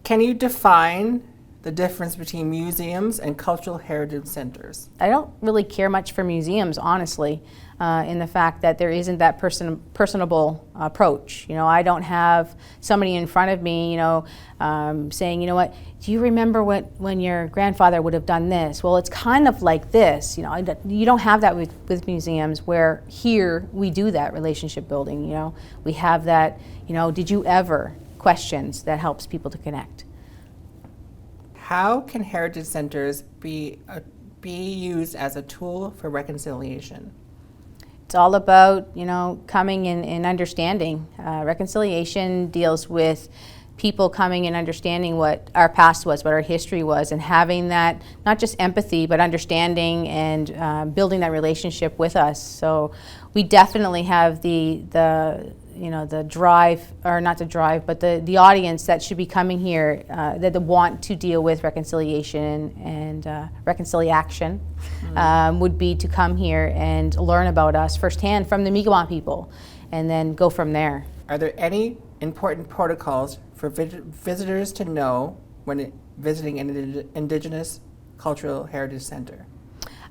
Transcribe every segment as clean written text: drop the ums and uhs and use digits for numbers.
Can you define the difference between museums and cultural heritage centers? I don't really care much for museums, honestly, in the fact that there isn't that personable approach. You know, I don't have somebody in front of me, saying, you know what, do you remember when your grandfather would have done this? Well, it's kind of like this. You know, you don't have that with museums, where here we do that relationship building. You know, we have that, did you ever questions that helps people to connect. How can heritage centers be used as a tool for reconciliation? It's all about, coming and understanding. Reconciliation deals with people coming and understanding what our past was, what our history was, and having that, not just empathy, but understanding and building that relationship with us. So we definitely have the drive, or not the drive, but the audience that should be coming here that want to deal with reconciliation and reconciliation would be to come here and learn about us firsthand from the Mi'kmaq people, and then go from there. Are there any important protocols for visitors to know when visiting an Indigenous Cultural Heritage Center?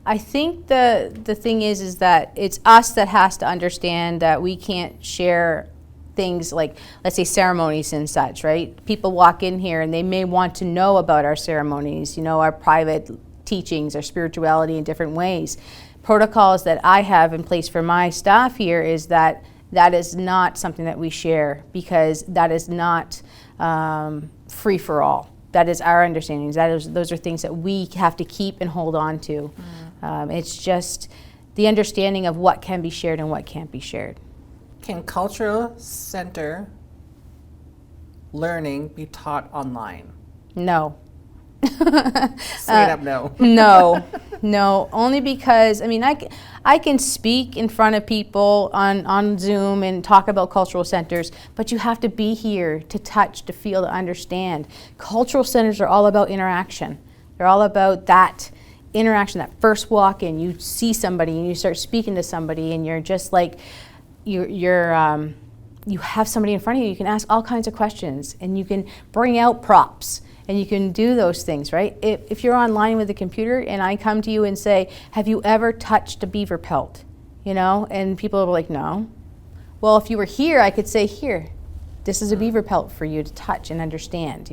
I think the thing is that it's us that has to understand that we can't share things like, let's say, ceremonies and such, right? People walk in here and they may want to know about our ceremonies, our private teachings, our spirituality in different ways. Protocols that I have in place for my staff here is that is not something that we share, because that is not free for all. That is our understandings. Those are things that we have to keep and hold on to. It's just the understanding of what can be shared and what can't be shared. Can cultural center learning be taught online? No. Straight up no. No. Only because, I can speak in front of people on Zoom and talk about cultural centers, but you have to be here to touch, to feel, to understand. Cultural centers are all about interaction. They're all about that interaction, that first walk in. You see somebody and you start speaking to somebody, and you're just like, you have somebody in front of you. You can ask all kinds of questions, and you can bring out props, and you can do those things, right? If you're online with a computer and I come to you and say, have you ever touched a beaver pelt? And people are like, no. Well, if you were here, I could say, here, this is a beaver pelt for you to touch and understand,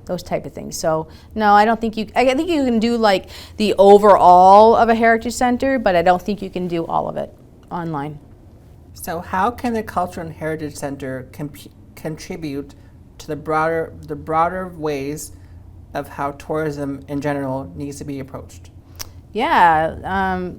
those type of things. So no, I think you can do like the overall of a heritage center, but I don't think you can do all of it online. So how can the Cultural and Heritage Center contribute to the broader ways of how tourism in general needs to be approached? Yeah,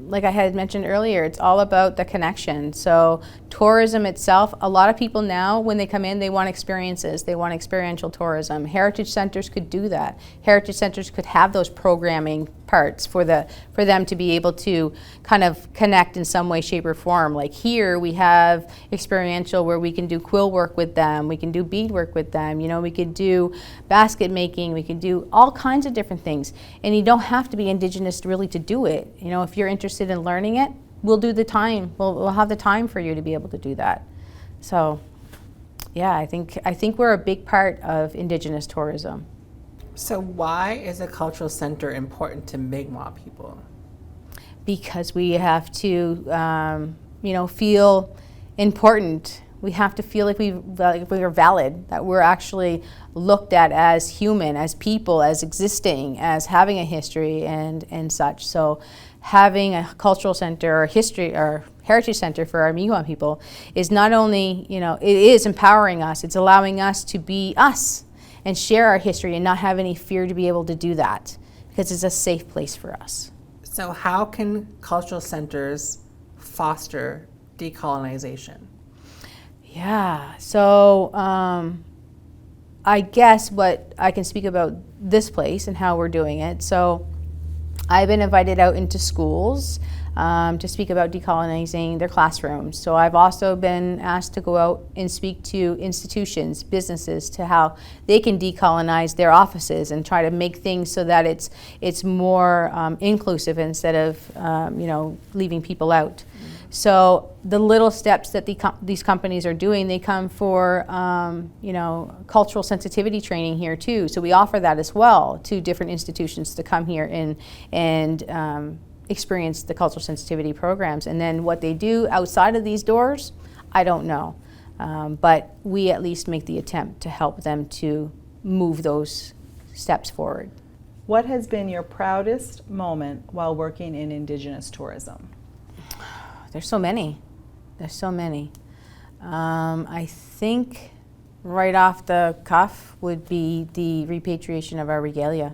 like I had mentioned earlier, it's all about the connection. So tourism itself, a lot of people now, when they come in, they want experiences. They want experiential tourism. Heritage centers could do that. Heritage centers could have those programming parts for them to be able to kind of connect in some way, shape, or form. Like here, we have experiential where we can do quill work with them, we can do bead work with them, we could do basket making, we could do all kinds of different things. And you don't have to be Indigenous really to do it. If you're interested in learning it, we'll do the time. We'll have the time for you to be able to do that. So, yeah, I think we're a big part of Indigenous tourism. So why is a cultural center important to Mi'kmaq people? Because we have to, feel important. We have to feel like we are valid, that we're actually looked at as human, as people, as existing, as having a history and such. So having a cultural center or history or heritage center for our Mi'kmaq people is not only, it is empowering us, it's allowing us to be us and share our history and not have any fear to be able to do that, because it's a safe place for us. So how can cultural centers foster decolonization? Yeah, so I guess what I can speak about this place and how we're doing it. So I've been invited out into schools to speak about decolonizing their classrooms. So I've also been asked to go out and speak to institutions, businesses, to how they can decolonize their offices and try to make things so that it's more inclusive instead of leaving people out. So the little steps that these companies are doing, they come for cultural sensitivity training here too. So we offer that as well to different institutions to come here and experience the cultural sensitivity programs. And then what they do outside of these doors, I don't know. But we at least make the attempt to help them to move those steps forward. What has been your proudest moment while working in Indigenous tourism? There's so many. I think right off the cuff would be the repatriation of our regalia.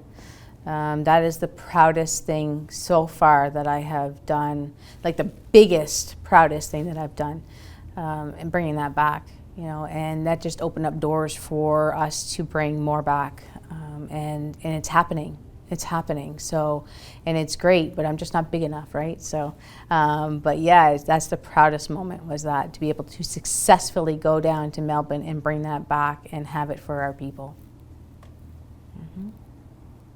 That is the proudest thing so far that I have done, like the biggest, proudest thing that I've done, and bringing that back, and that just opened up doors for us to bring more back, and it's happening. It's happening. So, and it's great, but I'm just not big enough, right? So, but yeah, that's the proudest moment, was that to be able to successfully go down to Melbourne and bring that back and have it for our people. Mm-hmm.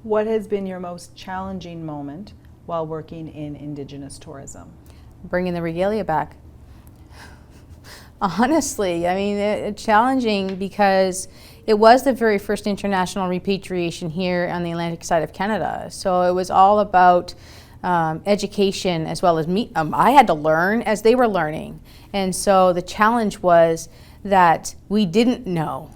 What has been your most challenging moment while working in Indigenous tourism? Bringing the regalia back. Honestly, I mean, it's challenging because it was the very first international repatriation here on the Atlantic side of Canada. So it was all about education as well as me. I had to learn as they were learning. And so the challenge was that we didn't know.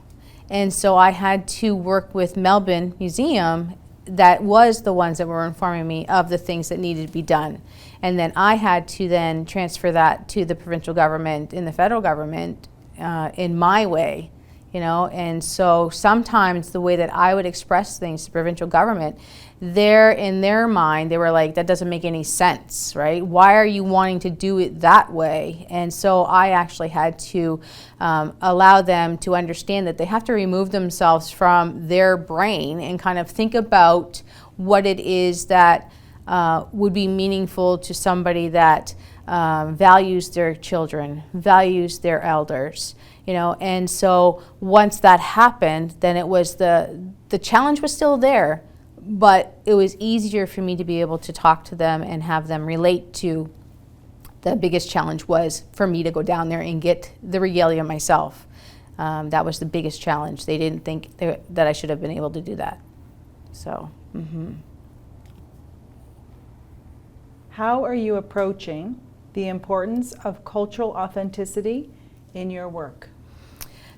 And so I had to work with Melbourne Museum, that was the ones that were informing me of the things that needed to be done. And then I had to then transfer that to the provincial government and the federal government in my way, and so sometimes the way that I would express things to provincial government, in their mind, they were like, that doesn't make any sense, right? Why are you wanting to do it that way? And so I actually had to allow them to understand that they have to remove themselves from their brain and kind of think about what it is that would be meaningful to somebody that values their children, values their elders, and so once that happened, then it was the challenge was still there, but it was easier for me to be able to talk to them and have them relate to. The biggest challenge was for me to go down there and get the regalia myself. That was the biggest challenge. They didn't think that I should have been able to do that. So. Mm-hmm. How are you approaching the importance of cultural authenticity in your work?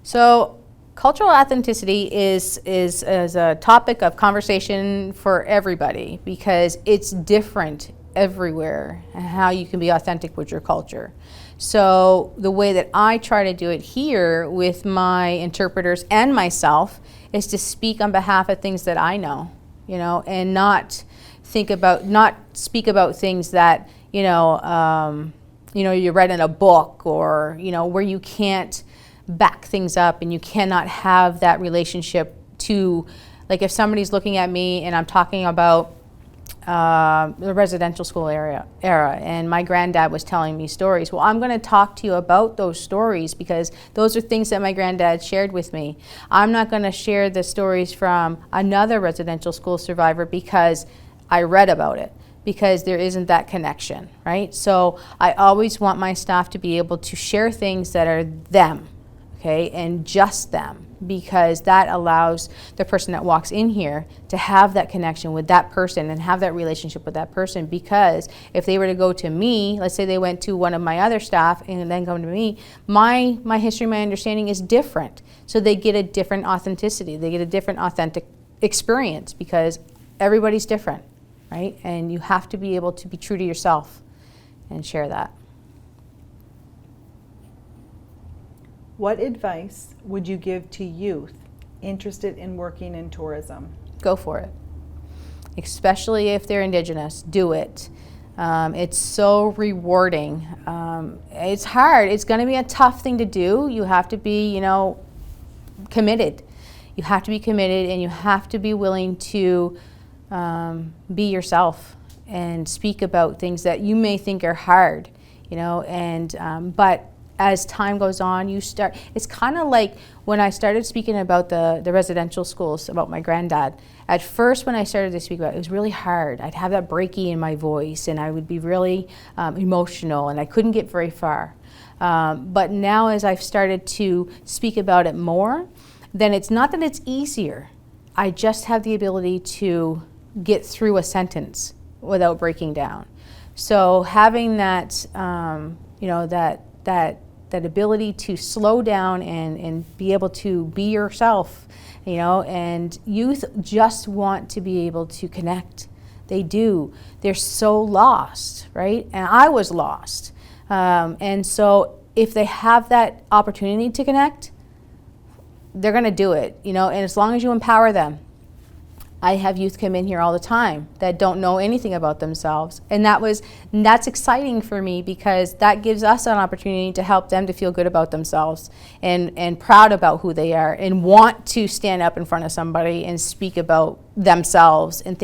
So cultural authenticity is a topic of conversation for everybody, because it's different everywhere and how you can be authentic with your culture. So the way that I try to do it here with my interpreters and myself is to speak on behalf of things that I know, and not speak about things that you read in a book, or where you can't back things up and you cannot have that relationship to, like, if somebody's looking at me and I'm talking about the residential school era, and my granddad was telling me stories. Well, I'm going to talk to you about those stories because those are things that my granddad shared with me. I'm not going to share the stories from another residential school survivor because I read about it, because there isn't that connection, right? So I always want my staff to be able to share things that are them, okay, and just them, because that allows the person that walks in here to have that connection with that person and have that relationship with that person. Because if they were to go to me, let's say they went to one of my other staff and then come to me, my history, my understanding is different. So they get a different authenticity, they get a different authentic experience, because everybody's different, right? And you have to be able to be true to yourself and share that. What advice would you give to youth interested in working in tourism? Go for it. Especially if they're Indigenous, do it. It's so rewarding. It's hard. It's going to be a tough thing to do. You have to be, committed. You have to be committed, and you have to be willing to be yourself and speak about things that you may think are hard, you know, and but as time goes on, it's kind of like when I started speaking about the residential schools, about my granddad. At first, when I started to speak about it, it was really hard. I'd have that breaky in my voice, and I would be really emotional, and I couldn't get very far. But now as I've started to speak about it more, then it's not that it's easier. I just have the ability to get through a sentence without breaking down. So having that, you know, that ability to slow down and be able to be yourself, you know, and youth just want to be able to connect. They do. They're so lost, right? And I was lost. And so if they have that opportunity to connect, they're going to do it, you know, and as long as you empower them. I have youth come in here all the time that don't know anything about themselves, and that's exciting for me, because that gives us an opportunity to help them to feel good about themselves and proud about who they are and want to stand up in front of somebody and speak about themselves and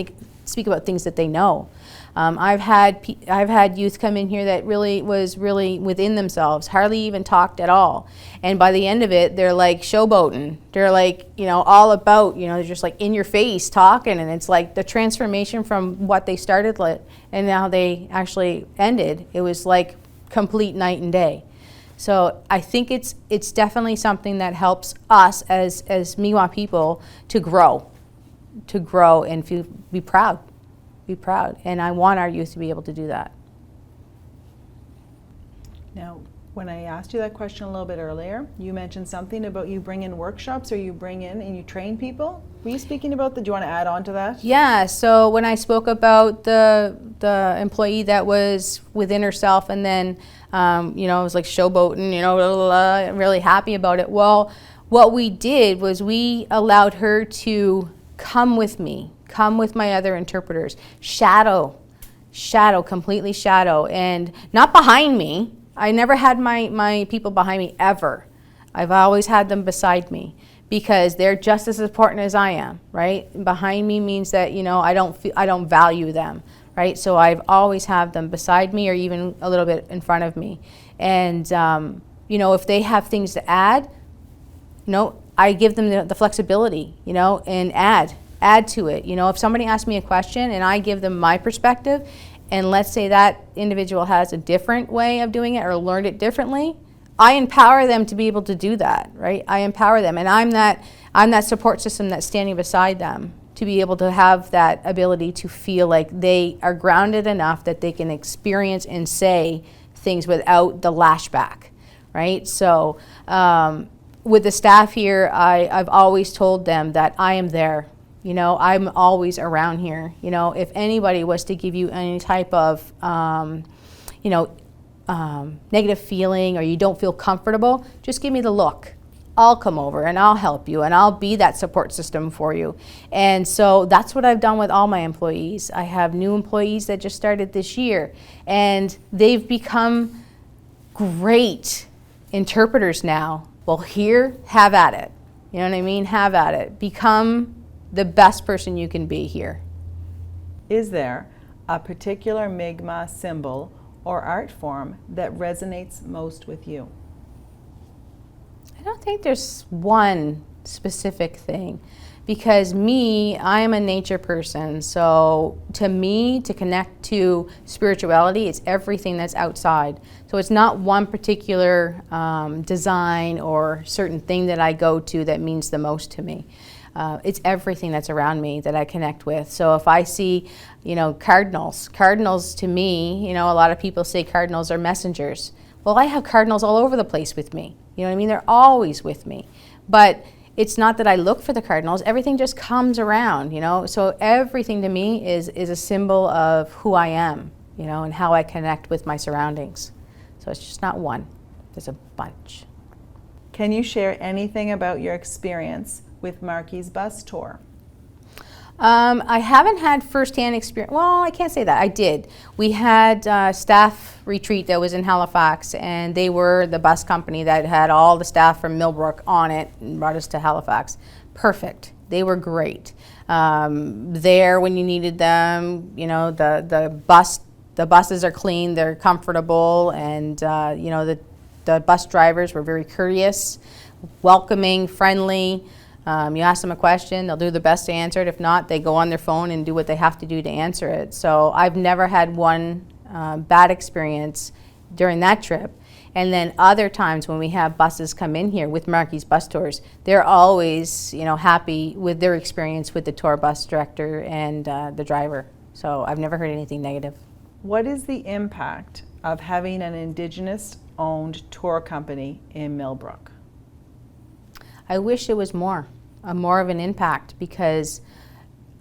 speak about things that they know. I've had youth come in here that was really within themselves, hardly even talked at all. And by the end of it, they're like showboating. They're like, you know, all about, you know, they're just like in your face talking. And it's like the transformation from what they started and now they actually ended. It was like complete night and day. So I think it's definitely something that helps us as Mi'kmaq people to grow and be proud. Be proud, and I want our youth to be able to do that. Now, when I asked you that question a little bit earlier, you mentioned something about you bring in workshops, or you bring in and you train people. Were you speaking about that? Do you want to add on to that? Yeah, so when I spoke about the employee that was within herself and then, you know, it was like showboating, you know, blah, blah, blah, really happy about it. Well, what we did was we allowed her to come with me. Come with my other interpreters. Completely shadow, and not behind me. I never had my people behind me ever. I've always had them beside me, because they're just as important as I am, right? Behind me means that, you know, I don't value them, right? So I've always had them beside me or even a little bit in front of me. And, you know, if they have things to add, you know, I give them the flexibility, you know, and add to it. You know, if somebody asks me a question and I give them my perspective, and let's say that individual has a different way of doing it or learned it differently, I empower them to be able to do that, right? I empower them, and I'm that support system that's standing beside them to be able to have that ability to feel like they are grounded enough that they can experience and say things without the lashback, right? So with the staff here, I've always told them that I am there. You know, I'm always around here. You know, if anybody was to give you any type of, you know, negative feeling, or you don't feel comfortable, just give me the look. I'll come over and I'll help you, and I'll be that support system for you. And so that's what I've done with all my employees. I have new employees that just started this year, and they've become great interpreters now. Well, here, have at it. You know what I mean? Have at it. Become the best person you can be here. Is there a particular Mi'kmaq symbol or art form that resonates most with you? I don't think there's one specific thing, because I am a nature person. So to me, to connect to spirituality, it's everything that's outside. So it's not one particular design or certain thing that I go to that means the most to me. It's everything that's around me that I connect with. So if I see, you know, cardinals to me, you know, a lot of people say cardinals are messengers. Well, I have cardinals all over the place with me. You know what I mean? They're always with me. But it's not that I look for the cardinals. Everything just comes around, you know. So everything to me is a symbol of who I am, you know, and how I connect with my surroundings. So it's just not one. There's a bunch. Can you share anything about your experience with Marky's bus tour? I haven't had firsthand experience. Well, I can't say that. I did. We had staff retreat that was in Halifax, and they were the bus company that had all the staff from Millbrook on it and brought us to Halifax. Perfect. They were great. There when you needed them, you know, the buses are clean, they're comfortable, and you know, the bus drivers were very courteous, welcoming, friendly. You ask them a question, they'll do their best to answer it. If not, they go on their phone and do what they have to do to answer it. So I've never had one bad experience during that trip. And then other times when we have buses come in here with Marky's Bus Tours, they're always, you know, happy with their experience with the tour bus director and the driver. So I've never heard anything negative. What is the impact of having an Indigenous-owned tour company in Millbrook? I wish it was more of an impact, because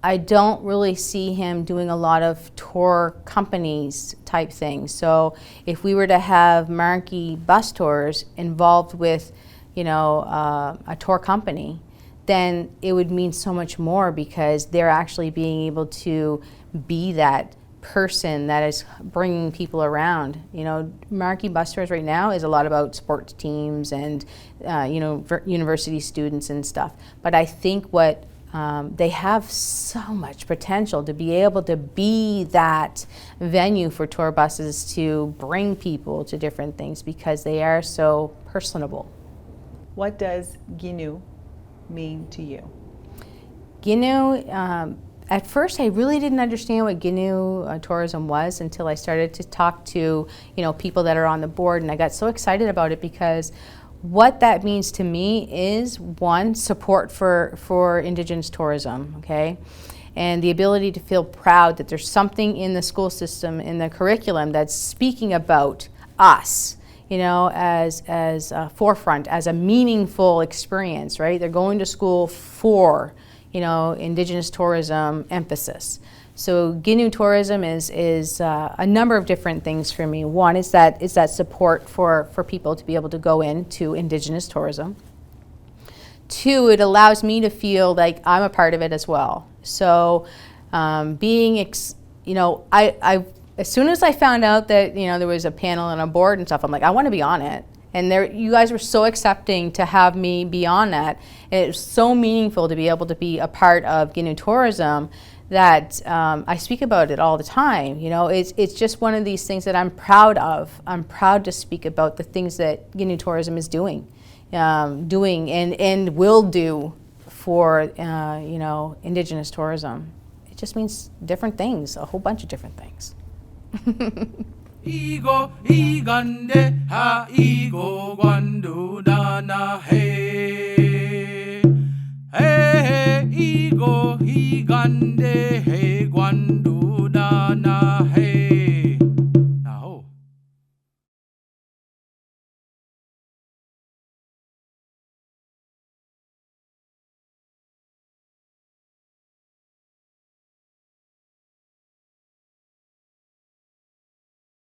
I don't really see him doing a lot of tour companies type things. So if we were to have Marky Bus Tours involved with, you know, a tour company, then it would mean so much more, because they're actually being able to be that person that is bringing people around. You know, Marky Bus Tours right now is a lot about sports teams and, you know, university students and stuff. But I think what they have so much potential to be able to be that venue for tour buses to bring people to different things, because they are so personable. What does Kinu mean to you? Kinu, at first I really didn't understand what Kinu tourism was until I started to talk to, you know, people that are on the board, and I got so excited about it, because what that means to me is, one, support for Indigenous tourism, okay? And the ability to feel proud that there's something in the school system, in the curriculum, that's speaking about us, you know, as a forefront, as a meaningful experience, right? They're going to school for, you know, Indigenous tourism emphasis. So Kinu tourism is a number of different things for me. One is that support for people to be able to go into Indigenous tourism. Two, it allows me to feel like I'm a part of it as well. So you know, I as soon as I found out that, you know, there was a panel and a board and stuff, I'm like, I want to be on it. And you guys were so accepting to have me be on that. And it was so meaningful to be able to be a part of Kinu tourism that I speak about it all the time. You know, it's just one of these things that I'm proud of. I'm proud to speak about the things that Kinu tourism is doing and will do for you know, Indigenous tourism. It just means different things, a whole bunch of different things. Ego igande ha ego gwandu dana hey hey ego igande hey